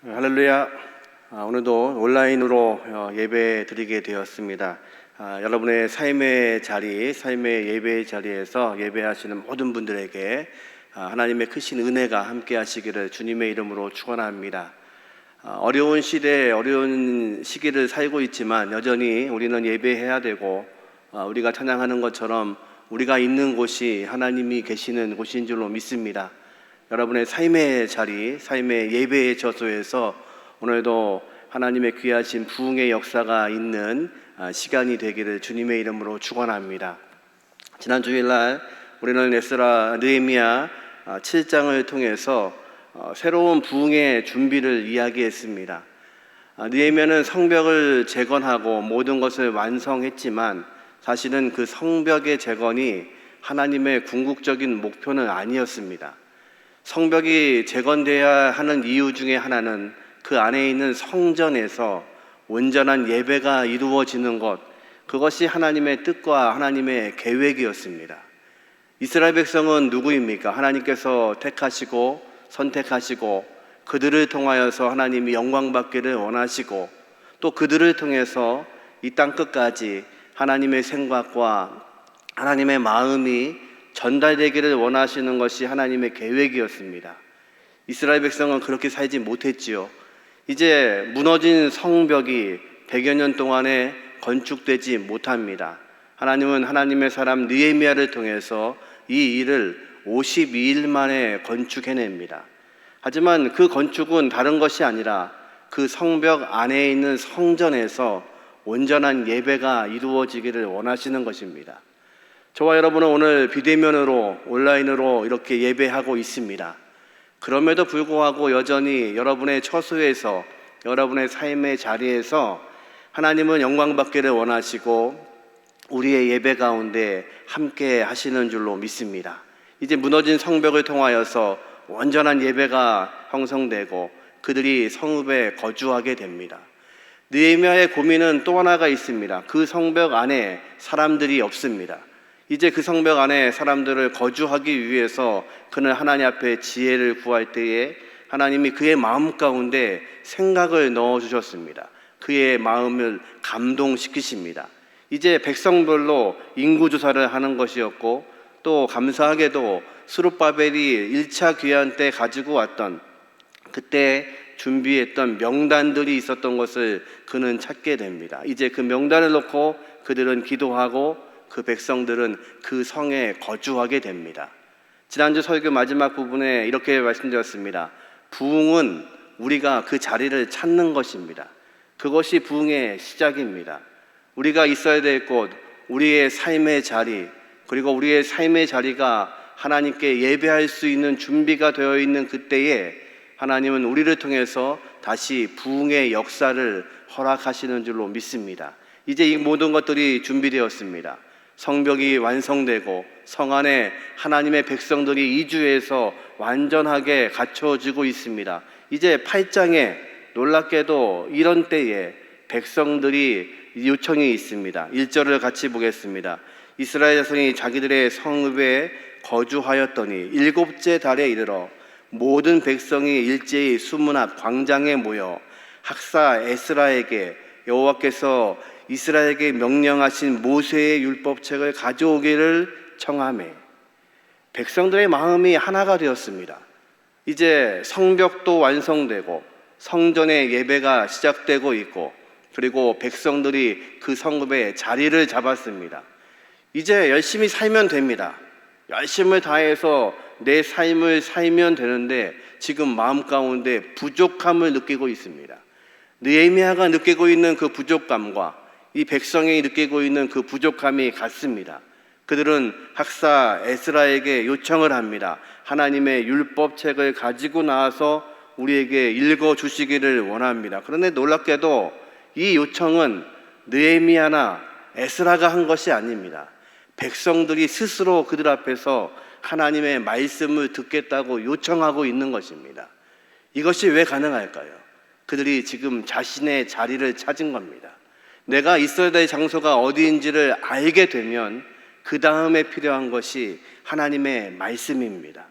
할렐루야. 오늘도 온라인으로 예배 드리게 되었습니다. 여러분의 삶의 자리, 삶의 예배의 자리에서 예배하시는 모든 분들에게 하나님의 크신 은혜가 함께 하시기를 주님의 이름으로 축원합니다. 어려운 시대, 어려운 시기를 살고 있지만 여전히 우리는 예배해야 되고, 우리가 찬양하는 것처럼 우리가 있는 곳이 하나님이 계시는 곳인 줄로 믿습니다. 여러분의 삶의 자리, 삶의 예배의 저소에서 오늘도 하나님의 귀하신 부흥의 역사가 있는 시간이 되기를 주님의 이름으로 축원합니다. 지난 주일날 우리는 에스라 느헤미야 7장을 통해서 새로운 부흥의 준비를 이야기했습니다. 느헤미야는 성벽을 재건하고 모든 것을 완성했지만 사실은 그 성벽의 재건이 하나님의 궁극적인 목표는 아니었습니다. 성벽이 재건되어야 하는 이유 중에 하나는 그 안에 있는 성전에서 온전한 예배가 이루어지는 것, 그것이 하나님의 뜻과 하나님의 계획이었습니다. 이스라엘 백성은 누구입니까? 하나님께서 택하시고 선택하시고 그들을 통하여서 하나님이 영광받기를 원하시고 또 그들을 통해서 이 땅 끝까지 하나님의 생각과 하나님의 마음이 전달되기를 원하시는 것이 하나님의 계획이었습니다. 이스라엘 백성은 그렇게 살지 못했지요. 이제 무너진 성벽이 100여 년 동안에 건축되지 못합니다. 하나님은 하나님의 사람 느헤미야를 통해서 이 일을 52일 만에 건축해냅니다. 하지만 그 건축은 다른 것이 아니라 그 성벽 안에 있는 성전에서 온전한 예배가 이루어지기를 원하시는 것입니다. 저와 여러분은 오늘 비대면으로 온라인으로 이렇게 예배하고 있습니다. 그럼에도 불구하고 여전히 여러분의 처소에서 여러분의 삶의 자리에서 하나님은 영광받기를 원하시고 우리의 예배 가운데 함께 하시는 줄로 믿습니다. 이제 무너진 성벽을 통하여서 온전한 예배가 형성되고 그들이 성읍에 거주하게 됩니다. 느헤미야의 고민은 또 하나가 있습니다. 그 성벽 안에 사람들이 없습니다. 이제 그 성벽 안에 사람들을 거주하기 위해서 그는 하나님 앞에 지혜를 구할 때에 하나님이 그의 마음 가운데 생각을 넣어주셨습니다. 그의 마음을 감동시키십니다. 이제 백성별로 인구조사를 하는 것이었고 또 감사하게도 스룹바벨이 1차 귀환 때 가지고 왔던 그때 준비했던 명단들이 있었던 것을 그는 찾게 됩니다. 이제 그 명단을 놓고 그들은 기도하고 그 백성들은 그 성에 거주하게 됩니다. 지난주 설교 마지막 부분에 이렇게 말씀드렸습니다. 부흥은 우리가 그 자리를 찾는 것입니다. 그것이 부흥의 시작입니다. 우리가 있어야 될 곳, 우리의 삶의 자리, 그리고 우리의 삶의 자리가 하나님께 예배할 수 있는 준비가 되어 있는 그때에 하나님은 우리를 통해서 다시 부흥의 역사를 허락하시는 줄로 믿습니다. 이제 이 모든 것들이 준비되었습니다. 성벽이 완성되고 성 안에 하나님의 백성들이 이주해서 완전하게 갖춰지고 있습니다. 이제 8장에 놀랍게도 이런 때에 백성들이 요청이 있습니다. 1절을 같이 보겠습니다. 이스라엘 자손이 자기들의 성읍에 거주하였더니 7째 달에 이르러 모든 백성이 일제히 수문 앞 광장에 모여 학사 에스라에게 여호와께서 이스라엘에게 명령하신 모세의 율법책을 가져오기를 청하매 백성들의 마음이 하나가 되었습니다. 이제 성벽도 완성되고 성전의 예배가 시작되고 있고 그리고 백성들이 그 성읍에 자리를 잡았습니다. 이제 열심히 살면 됩니다. 열심을 다해서 내 삶을 살면 되는데 지금 마음 가운데 부족함을 느끼고 있습니다. 느헤미야가 느끼고 있는 그 부족감과 이 백성이 느끼고 있는 그 부족함이 같습니다. 그들은 학사 에스라에게 요청을 합니다. 하나님의 율법책을 가지고 나와서 우리에게 읽어주시기를 원합니다. 그런데 놀랍게도 이 요청은 느헤미야나 에스라가 한 것이 아닙니다. 백성들이 스스로 그들 앞에서 하나님의 말씀을 듣겠다고 요청하고 있는 것입니다. 이것이 왜 가능할까요? 그들이 지금 자신의 자리를 찾은 겁니다. 내가 있어야 될 장소가 어디인지를 알게 되면 그 다음에 필요한 것이 하나님의 말씀입니다.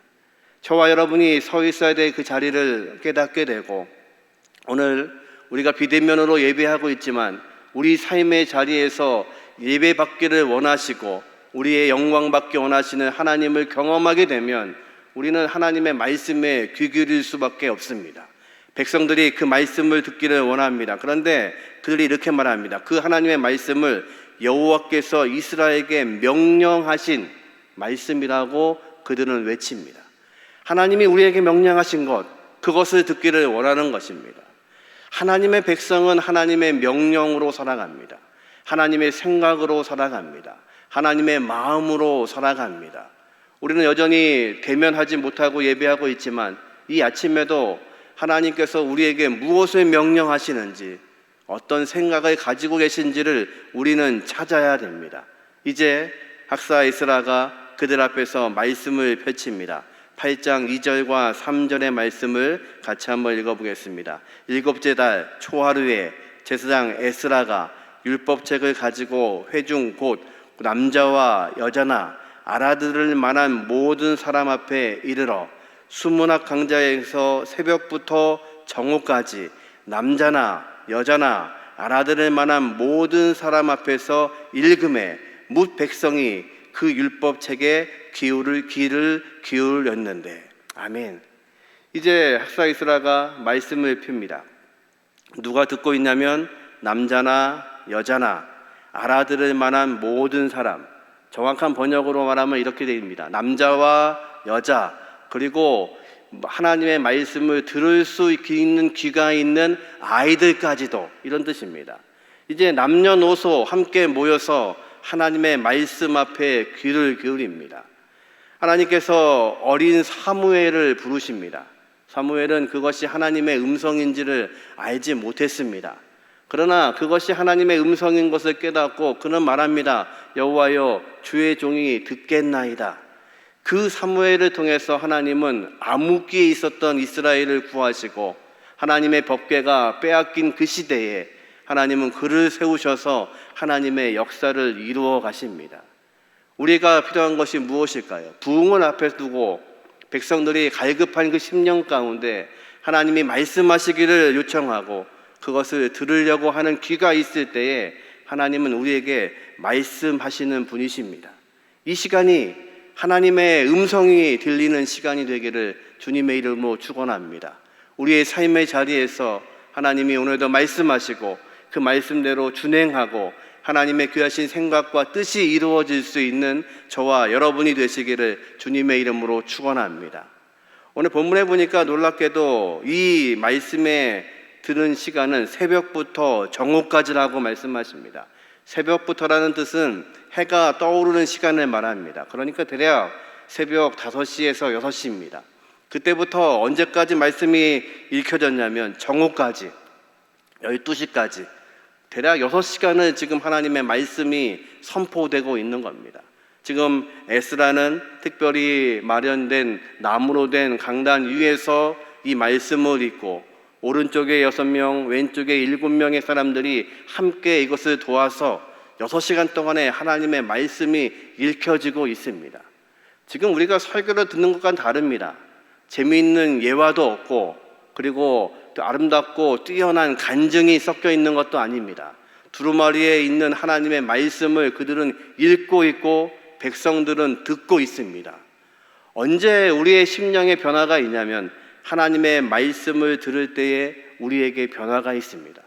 저와 여러분이 서 있어야 될 그 자리를 깨닫게 되고 오늘 우리가 비대면으로 예배하고 있지만 우리 삶의 자리에서 예배받기를 원하시고 우리의 영광받기 원하시는 하나님을 경험하게 되면 우리는 하나님의 말씀에 귀 기울일 수밖에 없습니다. 백성들이 그 말씀을 듣기를 원합니다. 그런데 그들이 이렇게 말합니다. 그 하나님의 말씀을 여호와께서 이스라엘에게 명령하신 말씀이라고 그들은 외칩니다. 하나님이 우리에게 명령하신 것, 그것을 듣기를 원하는 것입니다. 하나님의 백성은 하나님의 명령으로 살아갑니다. 하나님의 생각으로 살아갑니다. 하나님의 마음으로 살아갑니다. 우리는 여전히 대면하지 못하고 예배하고 있지만 이 아침에도 하나님께서 우리에게 무엇을 명령하시는지, 어떤 생각을 가지고 계신지를 우리는 찾아야 됩니다. 이제 학사 에스라가 그들 앞에서 말씀을 펼칩니다. 8장 2절과 3절의 말씀을 같이 한번 읽어보겠습니다. 일곱째 달 초하루에 제사장 에스라가 율법책을 가지고 회중 곧 남자와 여자나 알아들을 만한 모든 사람 앞에 이르러 수문학 강좌에서 새벽부터 정오까지 남자나 여자나 알아들을 만한 모든 사람 앞에서 읽음에 뭇 백성이 그 율법책에 귀를 기울였는데. 아멘. 이제 학사 에스라가 말씀을 핍니다. 누가 듣고 있냐면 남자나 여자나 알아들을 만한 모든 사람. 정확한 번역으로 말하면 이렇게 됩니다. 남자와 여자, 그리고 하나님의 말씀을 들을 수 있는 귀가 있는 아이들까지도, 이런 뜻입니다. 이제 남녀노소 함께 모여서 하나님의 말씀 앞에 귀를 기울입니다. 하나님께서 어린 사무엘을 부르십니다. 사무엘은 그것이 하나님의 음성인지를 알지 못했습니다. 그러나 그것이 하나님의 음성인 것을 깨닫고 그는 말합니다. 여호와여, 주의 종이 듣겠나이다. 그 사무엘을 통해서 하나님은 암흑기에 있었던 이스라엘을 구하시고 하나님의 법궤가 빼앗긴 그 시대에 하나님은 그를 세우셔서 하나님의 역사를 이루어 가십니다. 우리가 필요한 것이 무엇일까요? 부흥을 앞에 두고 백성들이 갈급한 그 10년 가운데 하나님이 말씀하시기를 요청하고 그것을 들으려고 하는 귀가 있을 때에 하나님은 우리에게 말씀하시는 분이십니다. 이 시간이 하나님의 음성이 들리는 시간이 되기를 주님의 이름으로 축원합니다. 우리의 삶의 자리에서 하나님이 오늘도 말씀하시고 그 말씀대로 준행하고 하나님의 귀하신 생각과 뜻이 이루어질 수 있는 저와 여러분이 되시기를 주님의 이름으로 축원합니다. 오늘 본문에 보니까 놀랍게도 이 말씀에 들은 시간은 새벽부터 정오까지라고 말씀하십니다. 새벽부터라는 뜻은 해가 떠오르는 시간을 말합니다. 그러니까 대략 새벽 5시에서 6시입니다. 그때부터 언제까지 말씀이 읽혀졌냐면 정오까지, 12시까지 대략 6시간을 지금 하나님의 말씀이 선포되고 있는 겁니다. 지금 에스라는 특별히 마련된 나무로 된 강단 위에서 이 말씀을 읽고 오른쪽에 6명, 왼쪽에 7명의 사람들이 함께 이것을 도와서 6시간 동안에 하나님의 말씀이 읽혀지고 있습니다. 지금 우리가 설교를 듣는 것과는 다릅니다. 재미있는 예화도 없고 그리고 또 아름답고 뛰어난 간증이 섞여 있는 것도 아닙니다. 두루마리에 있는 하나님의 말씀을 그들은 읽고 있고 백성들은 듣고 있습니다. 언제 우리의 심령의 변화가 있냐면 하나님의 말씀을 들을 때에 우리에게 변화가 있습니다.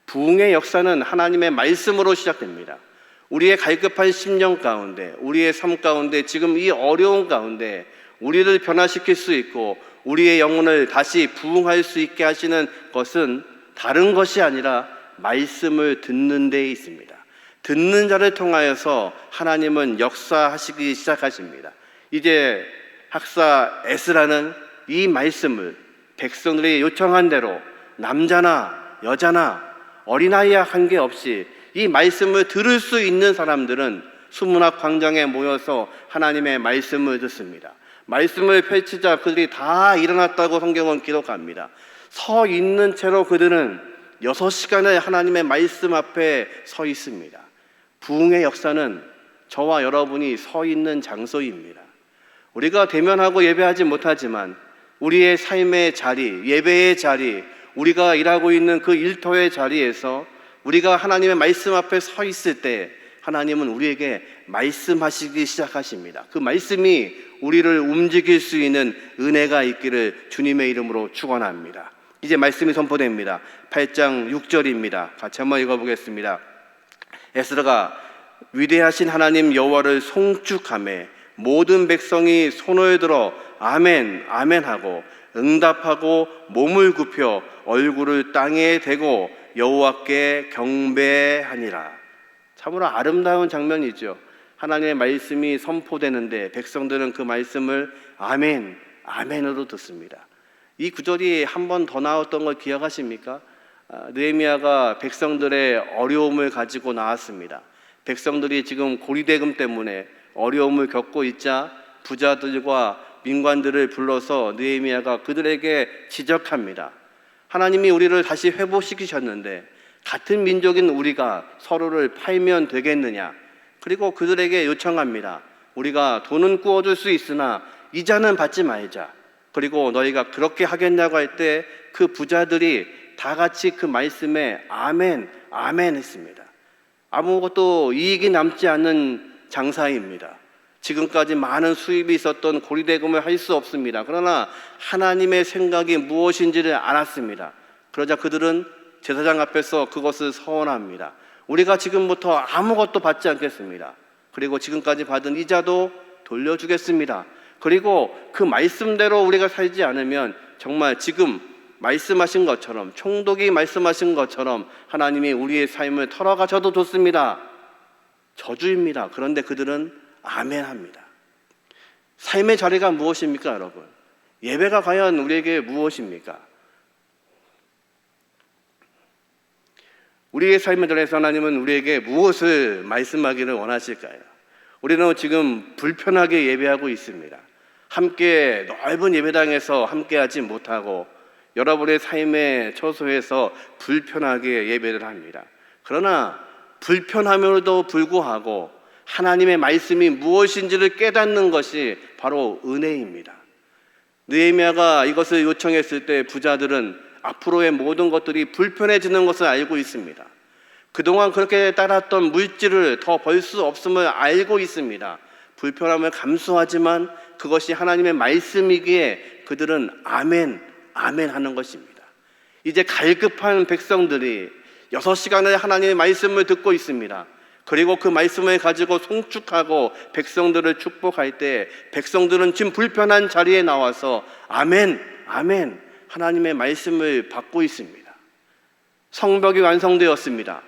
부흥의 역사는 하나님의 말씀으로 시작됩니다. 우리의 갈급한 심령 가운데, 우리의 삶 가운데, 지금 이 어려운 가운데 우리를 변화시킬 수 있고 우리의 영혼을 다시 부흥할 수 있게 하시는 것은 다른 것이 아니라 말씀을 듣는 데에 있습니다. 듣는 자를 통하여서 하나님은 역사하시기 시작하십니다. 이제 학사 에스라는 이 말씀을 백성들이 요청한 대로 남자나 여자나 어린아이와 관계없이 이 말씀을 들을 수 있는 사람들은 수문학 광장에 모여서 하나님의 말씀을 듣습니다. 말씀을 펼치자 그들이 다 일어났다고 성경은 기록합니다. 서 있는 채로 그들은 6시간을 하나님의 말씀 앞에 서 있습니다. 부흥의 역사는 저와 여러분이 서 있는 장소입니다. 우리가 대면하고 예배하지 못하지만 우리의 삶의 자리, 예배의 자리, 우리가 일하고 있는 그 일터의 자리에서 우리가 하나님의 말씀 앞에 서 있을 때 하나님은 우리에게 말씀하시기 시작하십니다. 그 말씀이 우리를 움직일 수 있는 은혜가 있기를 주님의 이름으로 축원합니다. 이제 말씀이 선포됩니다. 8장 6절입니다. 같이 한번 읽어보겠습니다. 에스라가 위대하신 하나님 여호와를 송축하며 모든 백성이 손을 들어 아멘 아멘 하고 응답하고 몸을 굽혀 얼굴을 땅에 대고 여호와께 경배하니라. 참으로 아름다운 장면이죠. 하나님의 말씀이 선포되는데 백성들은 그 말씀을 아멘 아멘으로 듣습니다. 이 구절이 한 번 더 나왔던 걸 기억하십니까? 느헤미야가 백성들의 어려움을 가지고 나왔습니다. 백성들이 지금 고리대금 때문에 어려움을 겪고 있자 부자들과 민관들을 불러서 느헤미야가 그들에게 지적합니다. 하나님이 우리를 다시 회복시키셨는데 같은 민족인 우리가 서로를 팔면 되겠느냐? 그리고 그들에게 요청합니다. 우리가 돈은 구워줄 수 있으나 이자는 받지 말자. 그리고 너희가 그렇게 하겠냐고 할 때 그 부자들이 다 같이 그 말씀에 아멘, 아멘 했습니다. 아무것도 이익이 남지 않는 장사입니다. 지금까지 많은 수입이 있었던 고리대금을 할 수 없습니다. 그러나 하나님의 생각이 무엇인지를 알았습니다. 그러자 그들은 제사장 앞에서 그것을 서원합니다. 우리가 지금부터 아무것도 받지 않겠습니다. 그리고 지금까지 받은 이자도 돌려주겠습니다. 그리고 그 말씀대로 우리가 살지 않으면 정말 지금 말씀하신 것처럼, 총독이 말씀하신 것처럼 하나님이 우리의 삶을 털어가셔도 좋습니다. 저주입니다. 그런데 그들은 아멘합니다. 삶의 자리가 무엇입니까, 여러분? 예배가 과연 우리에게 무엇입니까? 우리의 삶의 자리에서 하나님은 우리에게 무엇을 말씀하기를 원하실까요? 우리는 지금 불편하게 예배하고 있습니다. 함께 넓은 예배당에서 함께하지 못하고 여러분의 삶의 처소에서 불편하게 예배를 합니다. 그러나 불편함에도 불구하고 하나님의 말씀이 무엇인지를 깨닫는 것이 바로 은혜입니다. 느헤미야가 이것을 요청했을 때 부자들은 앞으로의 모든 것들이 불편해지는 것을 알고 있습니다. 그동안 그렇게 따랐던 물질을 더 벌 수 없음을 알고 있습니다. 불편함을 감수하지만 그것이 하나님의 말씀이기에 그들은 아멘, 아멘 하는 것입니다. 이제 갈급한 백성들이 6시간을 하나님의 말씀을 듣고 있습니다. 그리고 그 말씀을 가지고 송축하고 백성들을 축복할 때 백성들은 지금 불편한 자리에 나와서 아멘, 아멘 하나님의 말씀을 받고 있습니다. 성벽이 완성되었습니다.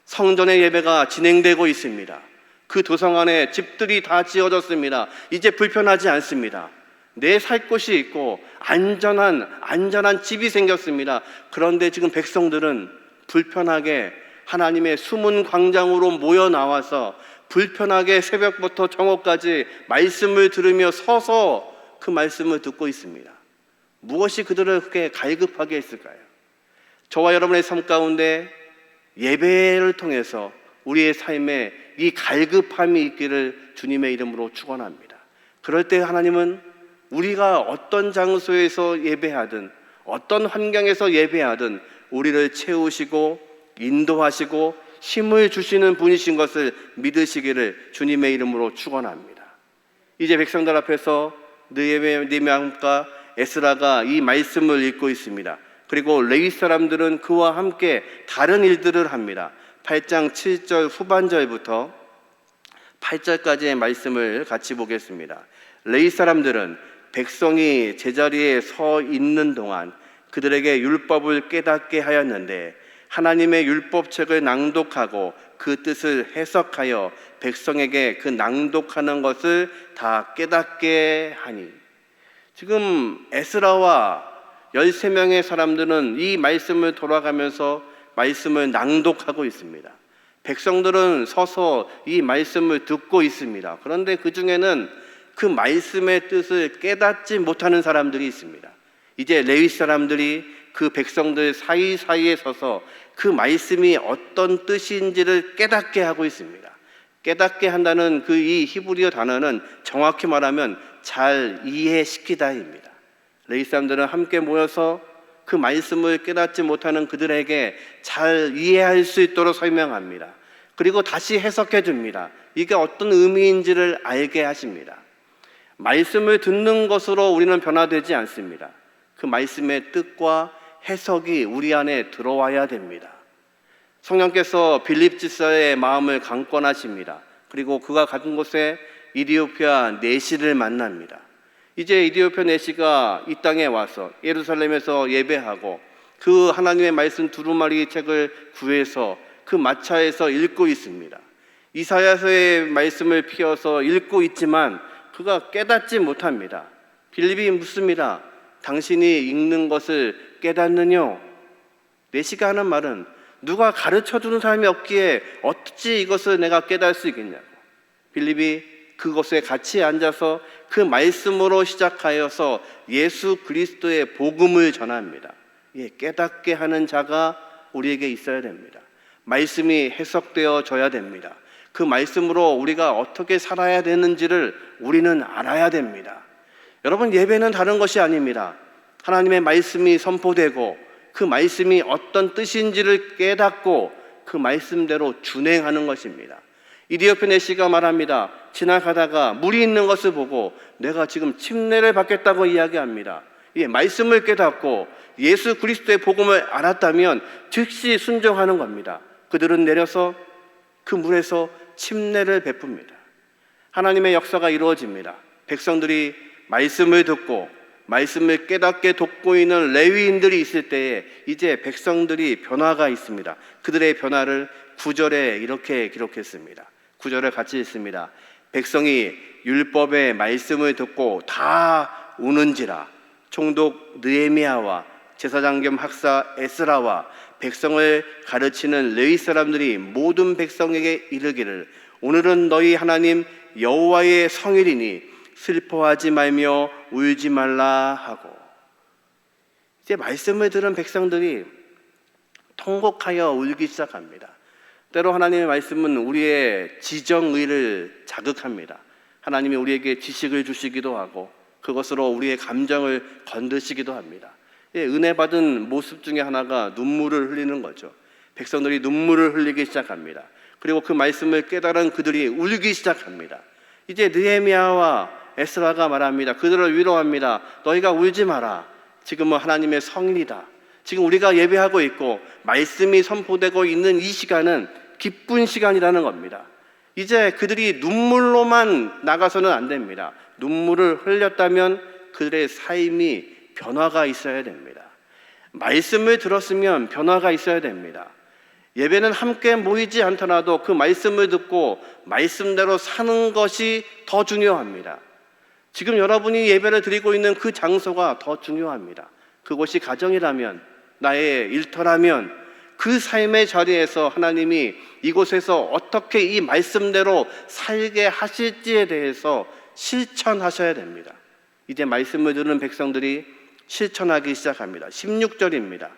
성전의 예배가 진행되고 있습니다. 그 도성 안에 집들이 다 지어졌습니다. 이제 불편하지 않습니다. 내 살 곳이 있고 안전한 집이 생겼습니다. 그런데 지금 백성들은 불편하게 하나님의 숨은 광장으로 모여 나와서 불편하게 새벽부터 정오까지 말씀을 들으며 서서 그 말씀을 듣고 있습니다. 무엇이 그들을 그렇게 갈급하게 했을까요? 저와 여러분의 삶 가운데 예배를 통해서 우리의 삶에 이 갈급함이 있기를 주님의 이름으로 축원합니다. 그럴 때 하나님은 우리가 어떤 장소에서 예배하든 어떤 환경에서 예배하든 우리를 채우시고 인도하시고 힘을 주시는 분이신 것을 믿으시기를 주님의 이름으로 축원합니다. 이제 백성들 앞에서 느헤미야와 에스라가 이 말씀을 읽고 있습니다. 그리고 레위 사람들은 그와 함께 다른 일들을 합니다. 8장 7절 후반절부터 8절까지의 말씀을 같이 보겠습니다. 레위 사람들은 백성이 제자리에 서 있는 동안 그들에게 율법을 깨닫게 하였는데 하나님의 율법책을 낭독하고 그 뜻을 해석하여 백성에게 그 낭독하는 것을 다 깨닫게 하니. 지금 에스라와 13명의 사람들은 이 말씀을 돌아가면서 말씀을 낭독하고 있습니다. 백성들은 서서 이 말씀을 듣고 있습니다. 그런데 그 중에는 그 말씀의 뜻을 깨닫지 못하는 사람들이 있습니다. 이제 레위 사람들이 그 백성들 사이사이에 서서 그 말씀이 어떤 뜻인지를 깨닫게 하고 있습니다. 깨닫게 한다는 그 이 히브리어 단어는 정확히 말하면 잘 이해시키다입니다. 레위 사람들은 함께 모여서 그 말씀을 깨닫지 못하는 그들에게 잘 이해할 수 있도록 설명합니다. 그리고 다시 해석해 줍니다. 이게 어떤 의미인지를 알게 하십니다. 말씀을 듣는 것으로 우리는 변화되지 않습니다. 그 말씀의 뜻과 해석이 우리 안에 들어와야 됩니다. 성령께서 빌립 지사의 마음을 강권하십니다. 그리고 그가 간 곳에 이디오피아 내시를 만납니다. 이제 이디오피아 내시가 이 땅에 와서 예루살렘에서 예배하고 그 하나님의 말씀 두루마리 책을 구해서 그 마차에서 읽고 있습니다. 이사야서의 말씀을 피워서 읽고 있지만 그가 깨닫지 못합니다. 빌립이 묻습니다. 당신이 읽는 것을 깨닫느뇨? 내시가 하는 말은 누가 가르쳐주는 사람이 없기에 어찌 이것을 내가 깨달을 수 있겠냐고. 빌립이 그곳에 같이 앉아서 그 말씀으로 시작하여서 예수 그리스도의 복음을 전합니다. 깨닫게 하는 자가 우리에게 있어야 됩니다. 말씀이 해석되어져야 됩니다. 그 말씀으로 우리가 어떻게 살아야 되는지를 우리는 알아야 됩니다. 여러분, 예배는 다른 것이 아닙니다. 하나님의 말씀이 선포되고 그 말씀이 어떤 뜻인지를 깨닫고 그 말씀대로 준행하는 것입니다. 이디오피아 내시가 말합니다. 지나가다가 물이 있는 것을 보고 내가 지금 침례를 받겠다고 이야기합니다. 말씀을 깨닫고 예수 그리스도의 복음을 알았다면 즉시 순종하는 겁니다. 그들은 내려서 그 물에서 침례를 베풉니다. 하나님의 역사가 이루어집니다. 백성들이 말씀을 듣고 말씀을 깨닫게 돕고 있는 레위인들이 있을 때에 이제 백성들이 변화가 있습니다. 그들의 변화를 9절에 이렇게 기록했습니다. 9절을 같이 읽습니다. 백성이 율법의 말씀을 듣고 다 우는지라. 총독 느헤미야와 제사장 겸 학사 에스라와 백성을 가르치는 레위 사람들이 모든 백성에게 이르기를 오늘은 너희 하나님 여호와의 성일이니 슬퍼하지 말며 울지 말라 하고. 이제 말씀을 들은 백성들이 통곡하여 울기 시작합니다. 때로 하나님의 말씀은 우리의 지정의를 자극합니다. 하나님이 우리에게 지식을 주시기도 하고 그것으로 우리의 감정을 건드시기도 합니다. 은혜 받은 모습 중에 하나가 눈물을 흘리는 거죠. 백성들이 눈물을 흘리기 시작합니다. 그리고 그 말씀을 깨달은 그들이 울기 시작합니다. 이제 느헤미야와 에스라가 말합니다. 그들을 위로합니다. 너희가 울지 마라. 지금은 하나님의 성일이다. 지금 우리가 예배하고 있고 말씀이 선포되고 있는 이 시간은 기쁜 시간이라는 겁니다. 이제 그들이 눈물로만 나가서는 안 됩니다. 눈물을 흘렸다면 그들의 삶이 변화가 있어야 됩니다. 말씀을 들었으면 변화가 있어야 됩니다. 예배는 함께 모이지 않더라도 그 말씀을 듣고 말씀대로 사는 것이 더 중요합니다. 지금 여러분이 예배를 드리고 있는 그 장소가 더 중요합니다. 그곳이 가정이라면, 나의 일터라면 그 삶의 자리에서 하나님이 이곳에서 어떻게 이 말씀대로 살게 하실지에 대해서 실천하셔야 됩니다. 이제 말씀을 듣는 백성들이 실천하기 시작합니다. 16절입니다.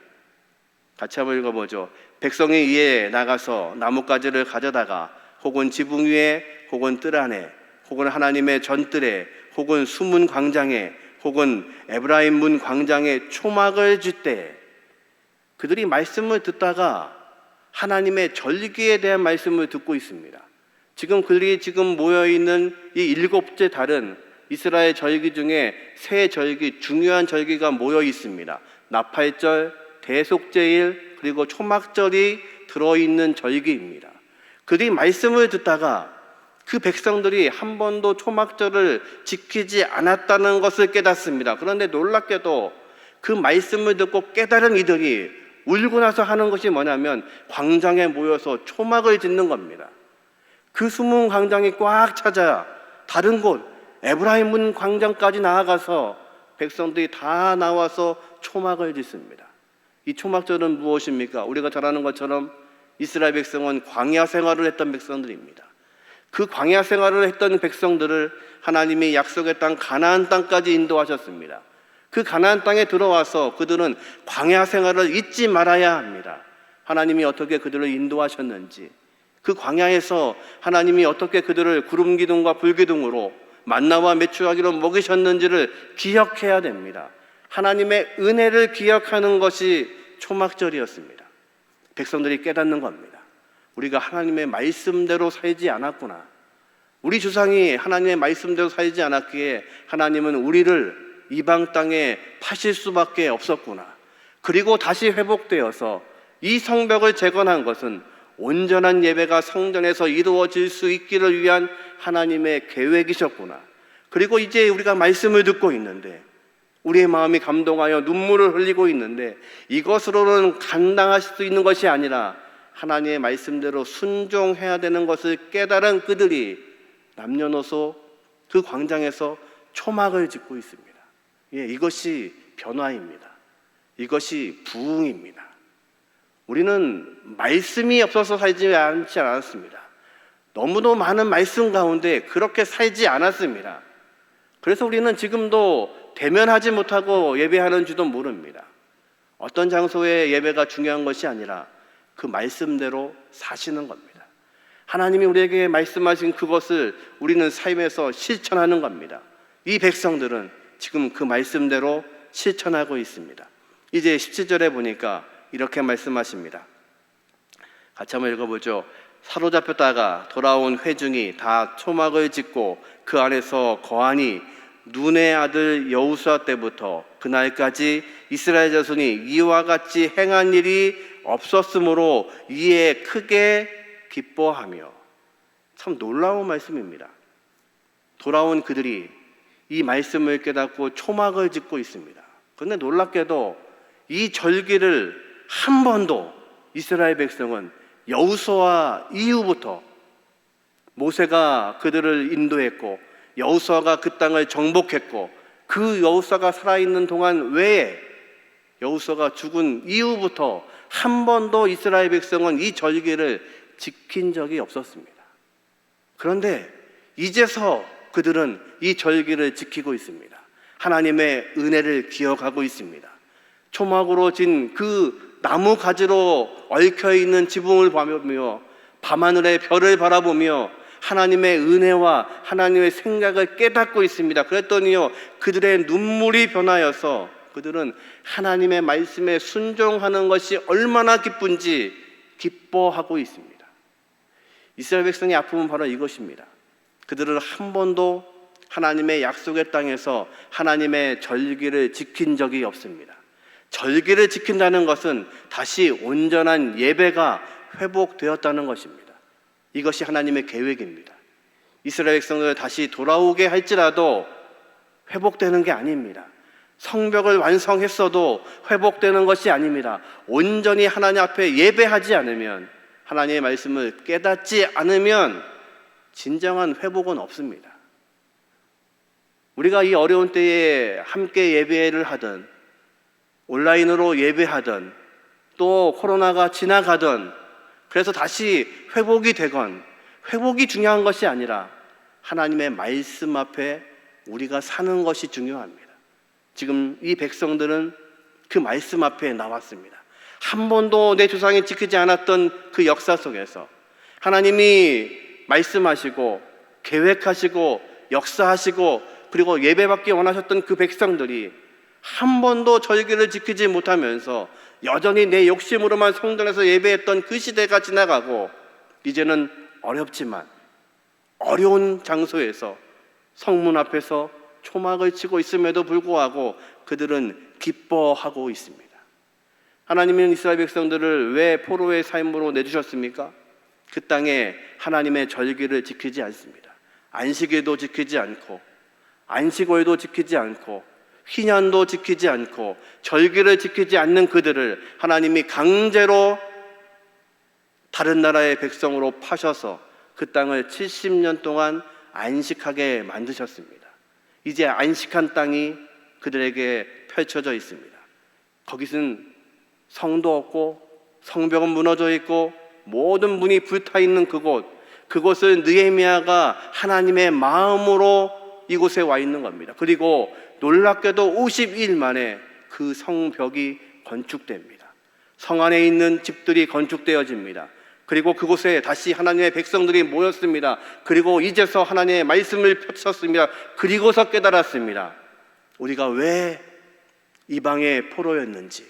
같이 한번 읽어보죠. 백성이 이에 나가서 나뭇가지를 가져다가 혹은 지붕 위에 혹은 뜰 안에 혹은 하나님의 전뜰에 혹은 수문 광장에 혹은 에브라임 문 광장에 초막을 쥐때 그들이 말씀을 듣다가 하나님의 절기에 대한 말씀을 듣고 있습니다. 지금 그들이 모여있는 이 7째 달은 이스라엘 절기 중에 세 절기, 중요한 절기가 모여 있습니다. 나팔절, 대속제일, 그리고 초막절이 들어있는 절기입니다. 그들이 말씀을 듣다가 그 백성들이 한 번도 초막절을 지키지 않았다는 것을 깨닫습니다. 그런데 놀랍게도 그 말씀을 듣고 깨달은 이들이 울고 나서 하는 것이 뭐냐면 광장에 모여서 초막을 짓는 겁니다. 그 숨은 광장이 꽉 차자 다른 곳 에브라임 문 광장까지 나아가서 백성들이 다 나와서 초막을 짓습니다. 이 초막절은 무엇입니까? 우리가 잘 아는 것처럼 이스라엘 백성은 광야 생활을 했던 백성들입니다. 그 광야 생활을 했던 백성들을 하나님이 약속의 땅 가나안 땅까지 인도하셨습니다. 그 가나안 땅에 들어와서 그들은 광야 생활을 잊지 말아야 합니다. 하나님이 어떻게 그들을 인도하셨는지, 그 광야에서 하나님이 어떻게 그들을 구름 기둥과 불 기둥으로 만나와 메추라기로 먹이셨는지를 기억해야 됩니다. 하나님의 은혜를 기억하는 것이 초막절이었습니다. 백성들이 깨닫는 겁니다. 우리가 하나님의 말씀대로 살지 않았구나. 우리 조상이 하나님의 말씀대로 살지 않았기에 하나님은 우리를 이방 땅에 파실 수밖에 없었구나. 그리고 다시 회복되어서 이 성벽을 재건한 것은 온전한 예배가 성전에서 이루어질 수 있기를 위한 하나님의 계획이셨구나. 그리고 이제 우리가 말씀을 듣고 있는데 우리의 마음이 감동하여 눈물을 흘리고 있는데 이것으로는 감당하실 수 있는 것이 아니라 하나님의 말씀대로 순종해야 되는 것을 깨달은 그들이 남녀노소 그 광장에서 초막을 짓고 있습니다. 이것이 변화입니다. 이것이 부흥입니다. 우리는 말씀이 없어서 살지 않았습니다. 너무도 많은 말씀 가운데 그렇게 살지 않았습니다. 그래서 우리는 지금도 대면하지 못하고 예배하는 줄도 모릅니다. 어떤 장소의 예배가 중요한 것이 아니라 그 말씀대로 사시는 겁니다. 하나님이 우리에게 말씀하신 그것을 우리는 삶에서 실천하는 겁니다. 이 백성들은 지금 그 말씀대로 실천하고 있습니다. 이제 17절에 보니까 이렇게 말씀하십니다. 같이 한번 읽어보죠. 사로잡혔다가 돌아온 회중이 다 초막을 짓고 그 안에서 거하니 눈의 아들 여호수아 때부터 그날까지 이스라엘 자손이 이와 같이 행한 일이 없었으므로 이에 크게 기뻐하며. 참 놀라운 말씀입니다. 돌아온 그들이 이 말씀을 깨닫고 초막을 짓고 있습니다. 그런데 놀랍게도 이 절기를 한 번도 이스라엘 백성은 여호수아 이후부터 모세가 그들을 인도했고 여호수아가 그 땅을 정복했고 그 여호수아가 살아있는 동안 외에 여호수아가 죽은 이후부터 한 번도 이스라엘 백성은 이 절기를 지킨 적이 없었습니다. 그런데 이제서 그들은 이 절기를 지키고 있습니다. 하나님의 은혜를 기억하고 있습니다. 초막으로 진 그 나무 가지로 얽혀있는 지붕을 보며 밤하늘의 별을 바라보며 하나님의 은혜와 하나님의 생각을 깨닫고 있습니다. 그랬더니요, 그들의 눈물이 변하여서 그들은 하나님의 말씀에 순종하는 것이 얼마나 기쁜지 기뻐하고 있습니다. 이스라엘 백성의 아픔은 바로 이것입니다. 그들은 한 번도 하나님의 약속의 땅에서 하나님의 절기를 지킨 적이 없습니다. 절기를 지킨다는 것은 다시 온전한 예배가 회복되었다는 것입니다. 이것이 하나님의 계획입니다. 이스라엘 백성을 다시 돌아오게 할지라도 회복되는 게 아닙니다. 성벽을 완성했어도 회복되는 것이 아닙니다. 온전히 하나님 앞에 예배하지 않으면, 하나님의 말씀을 깨닫지 않으면 진정한 회복은 없습니다. 우리가 이 어려운 때에 함께 예배를 하든 온라인으로 예배하든 또 코로나가 지나가든 그래서 다시 회복이 되건, 회복이 중요한 것이 아니라 하나님의 말씀 앞에 우리가 사는 것이 중요합니다. 지금 이 백성들은 그 말씀 앞에 나왔습니다. 한 번도 내 조상이 지키지 않았던 그 역사 속에서 하나님이 말씀하시고 계획하시고 역사하시고 그리고 예배받기 원하셨던 그 백성들이 한 번도 절기를 지키지 못하면서 여전히 내 욕심으로만 성전에서 예배했던 그 시대가 지나가고 이제는 어렵지만 어려운 장소에서 성문 앞에서 초막을 치고 있음에도 불구하고 그들은 기뻐하고 있습니다. 하나님은 이스라엘 백성들을 왜 포로의 삶으로 내주셨습니까? 그 땅에 하나님의 절기를 지키지 않습니다. 안식일도 지키지 않고 안식월도 지키지 않고 희년도 지키지 않고 절기를 지키지 않는 그들을 하나님이 강제로 다른 나라의 백성으로 파셔서 그 땅을 70년 동안 안식하게 만드셨습니다. 이제 안식한 땅이 그들에게 펼쳐져 있습니다. 거기서는 성도 없고 성벽은 무너져 있고 모든 문이 불타 있는 그곳을 느헤미야가 하나님의 마음으로 이곳에 와 있는 겁니다. 그리고 놀랍게도 50일 만에 그 성벽이 건축됩니다. 성 안에 있는 집들이 건축되어집니다. 그리고 그곳에 다시 하나님의 백성들이 모였습니다. 그리고 이제서 하나님의 말씀을 펼쳤습니다. 그리고서 깨달았습니다. 우리가 왜 이방의 포로였는지,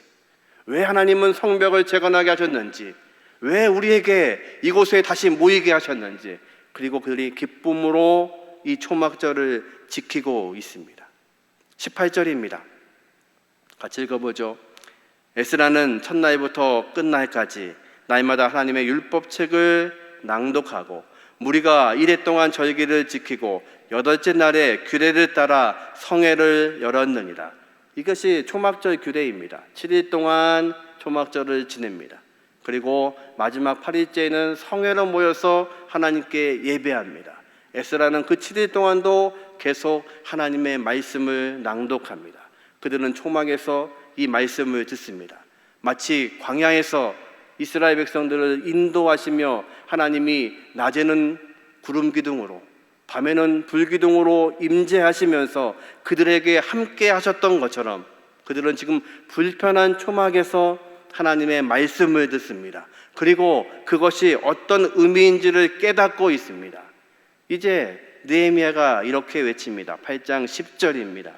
왜 하나님은 성벽을 재건하게 하셨는지, 왜 우리에게 이곳에 다시 모이게 하셨는지, 그리고 그들이 기쁨으로 이 초막절을 지키고 있습니다. 18절입니다. 같이 읽어보죠. 에스라는 첫날부터 끝날까지 날마다 하나님의 율법책을 낭독하고 무리가 이레 동안 절기를 지키고 여덟째 날에 규례를 따라 성회를 열었느니라. 이것이 초막절 규례입니다. 7일 동안 초막절을 지냅니다. 그리고 마지막 8일째는 성회로 모여서 하나님께 예배합니다. 에스라는 그 7일 동안도 계속 하나님의 말씀을 낭독합니다. 그들은 초막에서 이 말씀을 듣습니다. 마치 광야에서 이스라엘 백성들을 인도하시며 하나님이 낮에는 구름 기둥으로 밤에는 불 기둥으로 임재하시면서 그들에게 함께 하셨던 것처럼 그들은 지금 불편한 초막에서 하나님의 말씀을 듣습니다. 그리고 그것이 어떤 의미인지를 깨닫고 있습니다. 이제 느헤미야가 이렇게 외칩니다. 8장 10절입니다.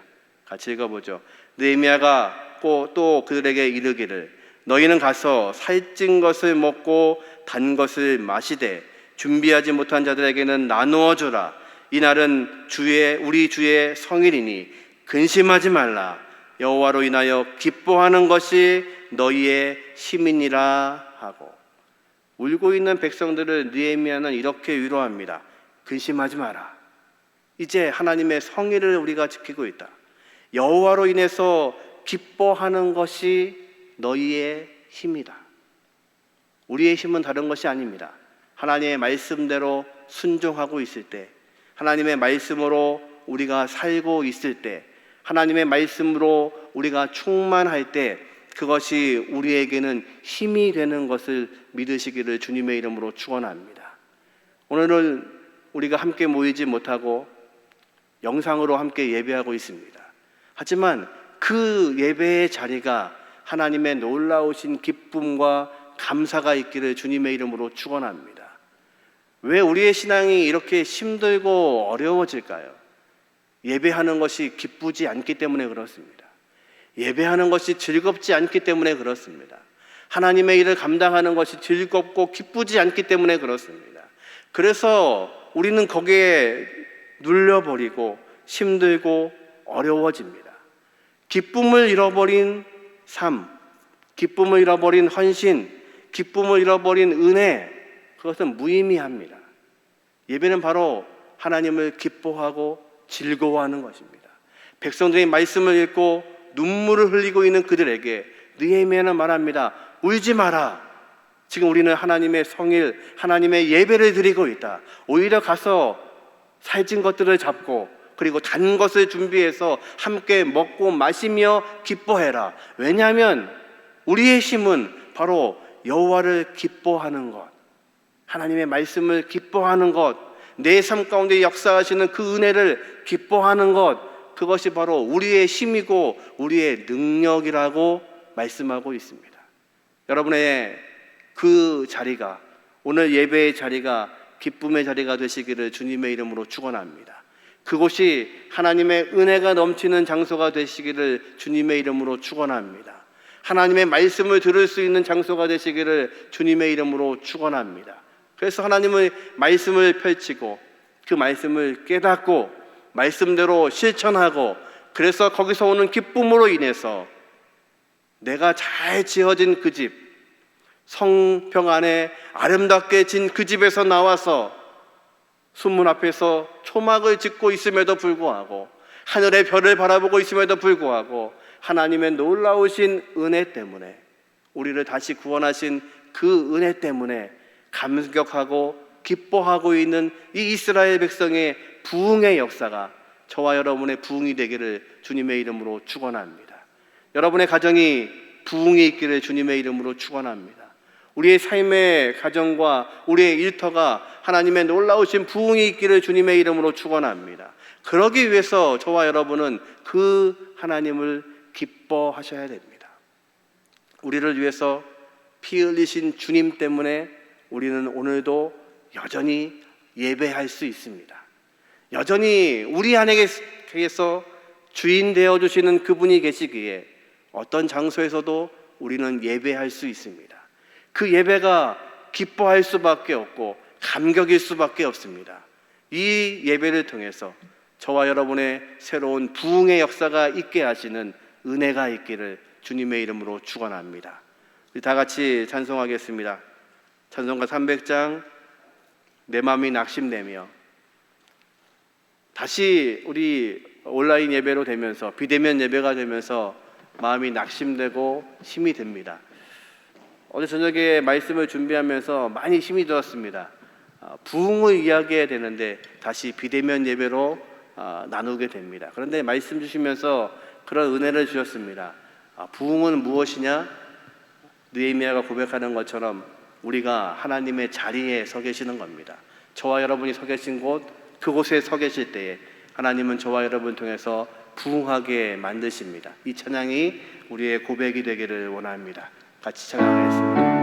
같이 읽어보죠. 느헤미야가 또 그들에게 이르기를 너희는 가서 살찐 것을 먹고 단 것을 마시되 준비하지 못한 자들에게는 나누어 주라. 이날은 우리 주의 성일이니 근심하지 말라. 여호와로 인하여 기뻐하는 것이 너희의 힘이니라 하고, 울고 있는 백성들을 느헤미야는 이렇게 위로합니다. 근심하지 마라. 이제 하나님의 성일을 우리가 지키고 있다. 여호와로 인해서 기뻐하는 것이 너희의 힘이다. 우리의 힘은 다른 것이 아닙니다. 하나님의 말씀대로 순종하고 있을 때, 하나님의 말씀으로 우리가 살고 있을 때, 하나님의 말씀으로 우리가 충만할 때 그것이 우리에게는 힘이 되는 것을 믿으시기를 주님의 이름으로 축원합니다. 오늘은 우리가 함께 모이지 못하고 영상으로 함께 예배하고 있습니다. 하지만 그 예배의 자리가 하나님의 놀라우신 기쁨과 감사가 있기를 주님의 이름으로 축원합니다. 왜 우리의 신앙이 이렇게 힘들고 어려워질까요? 예배하는 것이 기쁘지 않기 때문에 그렇습니다. 예배하는 것이 즐겁지 않기 때문에 그렇습니다. 하나님의 일을 감당하는 것이 즐겁고 기쁘지 않기 때문에 그렇습니다. 그래서 우리는 거기에 눌려버리고 힘들고 어려워집니다. 기쁨을 잃어버린 삶, 기쁨을 잃어버린 헌신, 기쁨을 잃어버린 은혜, 그것은 무의미합니다. 예배는 바로 하나님을 기뻐하고 즐거워하는 것입니다. 백성들이 말씀을 읽고 눈물을 흘리고 있는 그들에게 느헤미야는 말합니다. 울지 마라. 지금 우리는 하나님의 성일, 하나님의 예배를 드리고 있다. 오히려 가서 살찐 것들을 잡고 그리고 단 것을 준비해서 함께 먹고 마시며 기뻐해라. 왜냐하면 우리의 힘은 바로 여호와를 기뻐하는 것, 하나님의 말씀을 기뻐하는 것, 내 삶 가운데 역사하시는 그 은혜를 기뻐하는 것, 그것이 바로 우리의 힘이고 우리의 능력이라고 말씀하고 있습니다. 여러분의 그 자리가, 오늘 예배의 자리가 기쁨의 자리가 되시기를 주님의 이름으로 축원합니다. 그곳이 하나님의 은혜가 넘치는 장소가 되시기를 주님의 이름으로 축원합니다. 하나님의 말씀을 들을 수 있는 장소가 되시기를 주님의 이름으로 축원합니다. 그래서 하나님의 말씀을 펼치고 그 말씀을 깨닫고 말씀대로 실천하고, 그래서 거기서 오는 기쁨으로 인해서 내가 잘 지어진 그 집, 성평 안에 아름답게 진 그 집에서 나와서 순문 앞에서 초막을 짓고 있음에도 불구하고, 하늘의 별을 바라보고 있음에도 불구하고, 하나님의 놀라우신 은혜 때문에, 우리를 다시 구원하신 그 은혜 때문에 감격하고 기뻐하고 있는 이 이스라엘 백성의 부흥의 역사가 저와 여러분의 부흥이 되기를 주님의 이름으로 축원합니다. 여러분의 가정이 부흥이 있기를 주님의 이름으로 축원합니다. 우리의 삶의 가정과 우리의 일터가 하나님의 놀라우신 부흥이 있기를 주님의 이름으로 축원합니다. 그러기 위해서 저와 여러분은 그 하나님을 기뻐하셔야 됩니다. 우리를 위해서 피 흘리신 주님 때문에 우리는 오늘도 여전히 예배할 수 있습니다. 여전히 우리 안에서 주인 되어주시는 그분이 계시기에 어떤 장소에서도 우리는 예배할 수 있습니다. 그 예배가 기뻐할 수밖에 없고 감격일 수밖에 없습니다. 이 예배를 통해서 저와 여러분의 새로운 부흥의 역사가 있게 하시는 은혜가 있기를 주님의 이름으로 축원합니다. 우리 다 같이 찬송하겠습니다. 찬송가 300장 내 마음이 낙심되며. 다시 우리 온라인 예배로 되면서, 비대면 예배가 되면서 마음이 낙심되고 힘이 듭니다. 어제 저녁에 말씀을 준비하면서 많이 힘이 들었습니다. 부흥을 이야기해야 되는데 다시 비대면 예배로 나누게 됩니다. 그런데 말씀 주시면서 그런 은혜를 주셨습니다. 부흥은 무엇이냐? 느헤미야가 고백하는 것처럼 우리가 하나님의 자리에 서 계시는 겁니다. 저와 여러분이 서 계신 곳, 그곳에 서 계실 때에 하나님은 저와 여러분을 통해서 부흥하게 만드십니다. 이 찬양이 우리의 고백이 되기를 원합니다. 같이 찬양하겠습니다.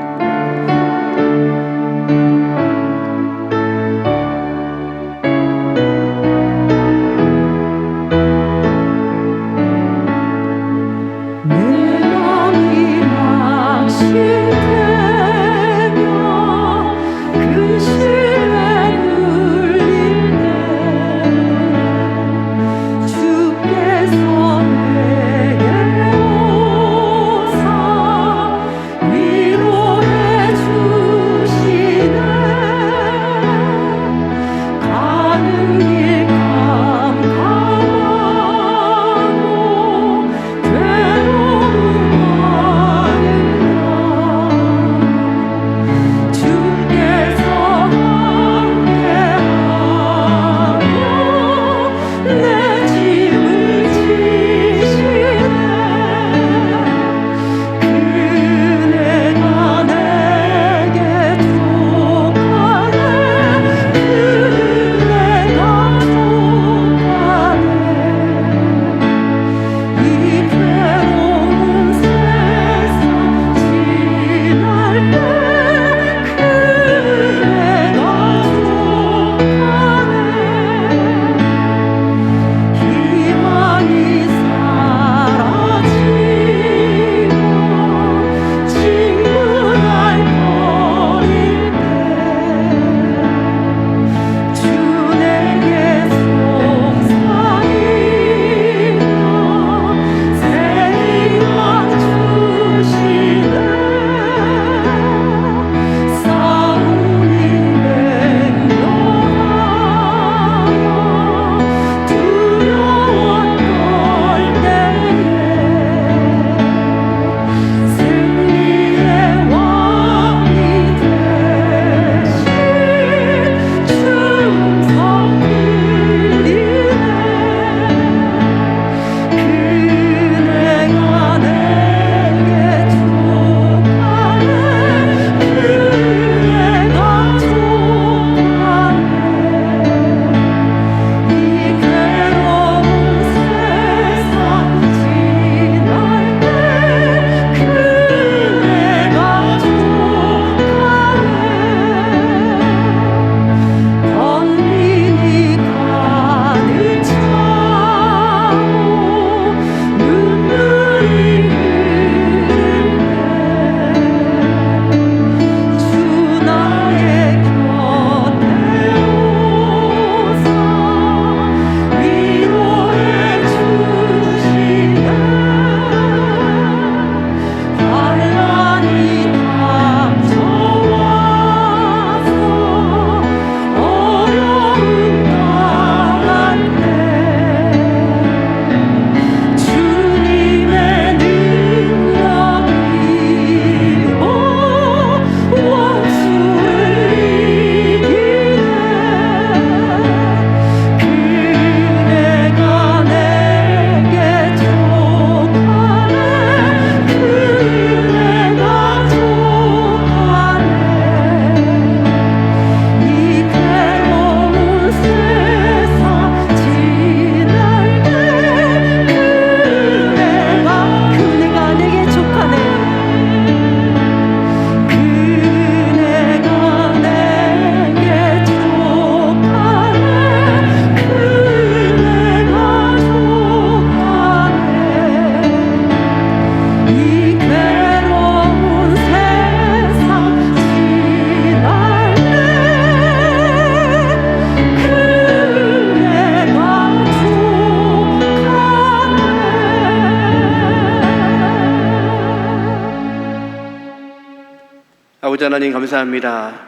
아버지 하나님 감사합니다.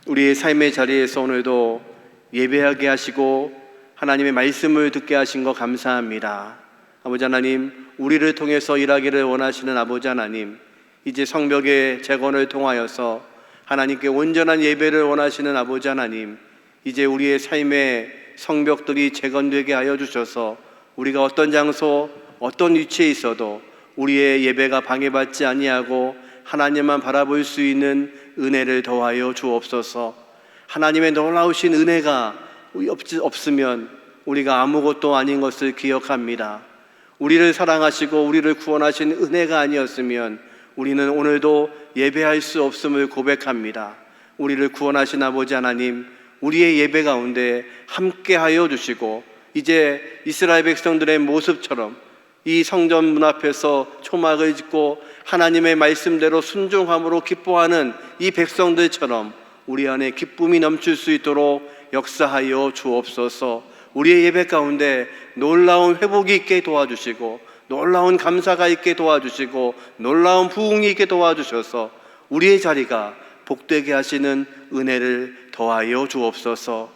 우리의 삶의 자리에서 오늘도 예배하게 하시고 하나님의 말씀을 듣게 하신 것 감사합니다. 아버지 하나님, 우리를 통해서 일하기를 원하시는 아버지 하나님, 이제 성벽의 재건을 통하여서 하나님께 온전한 예배를 원하시는 아버지 하나님, 이제 우리의 삶의 성벽들이 재건되게 하여 주셔서 우리가 어떤 장소, 어떤 위치에 있어도 우리의 예배가 방해받지 아니하고 하나님만 바라볼 수 있는 은혜를 더하여 주옵소서. 하나님의 놀라우신 은혜가 없으면 우리가 아무것도 아닌 것을 기억합니다. 우리를 사랑하시고 우리를 구원하신 은혜가 아니었으면 우리는 오늘도 예배할 수 없음을 고백합니다. 우리를 구원하신 아버지 하나님, 우리의 예배 가운데 함께하여 주시고 이제 이스라엘 백성들의 모습처럼 이 성전 문 앞에서 초막을 짓고 하나님의 말씀대로 순종함으로 기뻐하는 이 백성들처럼 우리 안에 기쁨이 넘칠 수 있도록 역사하여 주옵소서. 우리의 예배 가운데 놀라운 회복이 있게 도와주시고 놀라운 감사가 있게 도와주시고 놀라운 부흥이 있게 도와주셔서 우리의 자리가 복되게 하시는 은혜를 더하여 주옵소서.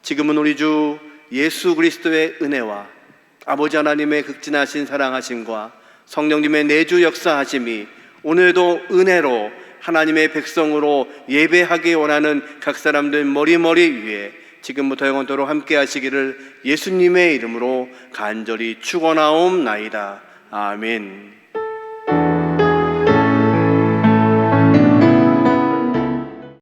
지금은 우리 주 예수 그리스도의 은혜와 아버지 하나님의 극진하신 사랑하심과 성령님의 내주 역사하심이 오늘도 은혜로 하나님의 백성으로 예배하기 원하는 각 사람들 머리머리 위에 지금부터 영원토록 함께 하시기를 예수님의 이름으로 간절히 축원하옵나이다. 아멘.